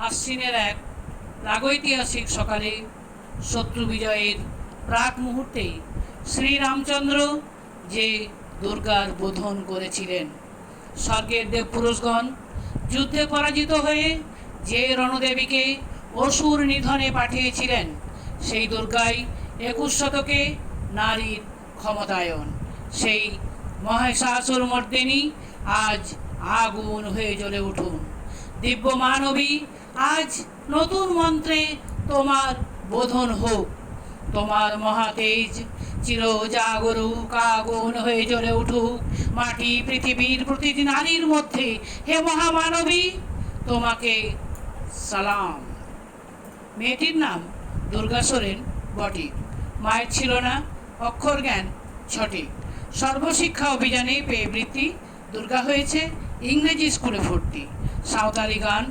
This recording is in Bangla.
আশ্বিনের এক প্রাগৈতিহাসিক সকালে শত্রু বিজয়ের প্রাক মুহূর্তে শ্রীরামচন্দ্র যে দুর্গার বোধন করেছিলেন, স্বর্গের দেবপুরুষগণ যুদ্ধে পরাজিত হয়ে যে রণদেবীকে অসুর নিধনে পাঠিয়েছিলেন, সেই দুর্গাই 21 শতকে নারীর ক্ষমতায়ন। সেই মহিষাসুর মর্দিনী আজ আগুন হয়ে জ্বলে উঠুন। দিব্য মানবী, আজ নতুন মন্ত্রে তোমার বোধন হোক। তোমার মহাতেজ চির জাগরুক আগুন হয়ে জ্বলে উঠুক মাটি পৃথিবীর প্রতিটি নারীর মধ্যে। হে মহামানবী, তোমাকে সালাম। মেয়েটির নাম দুর্গা সোরেন বটে। মায়ের ছিল না অক্ষর জ্ঞান সঠিক। সর্বশিক্ষা অভিযানে পেয়ে বৃত্তি, দুর্গা হয়েছে ইংরেজি স্কুলে ভর্তি। সাঁওতালি গান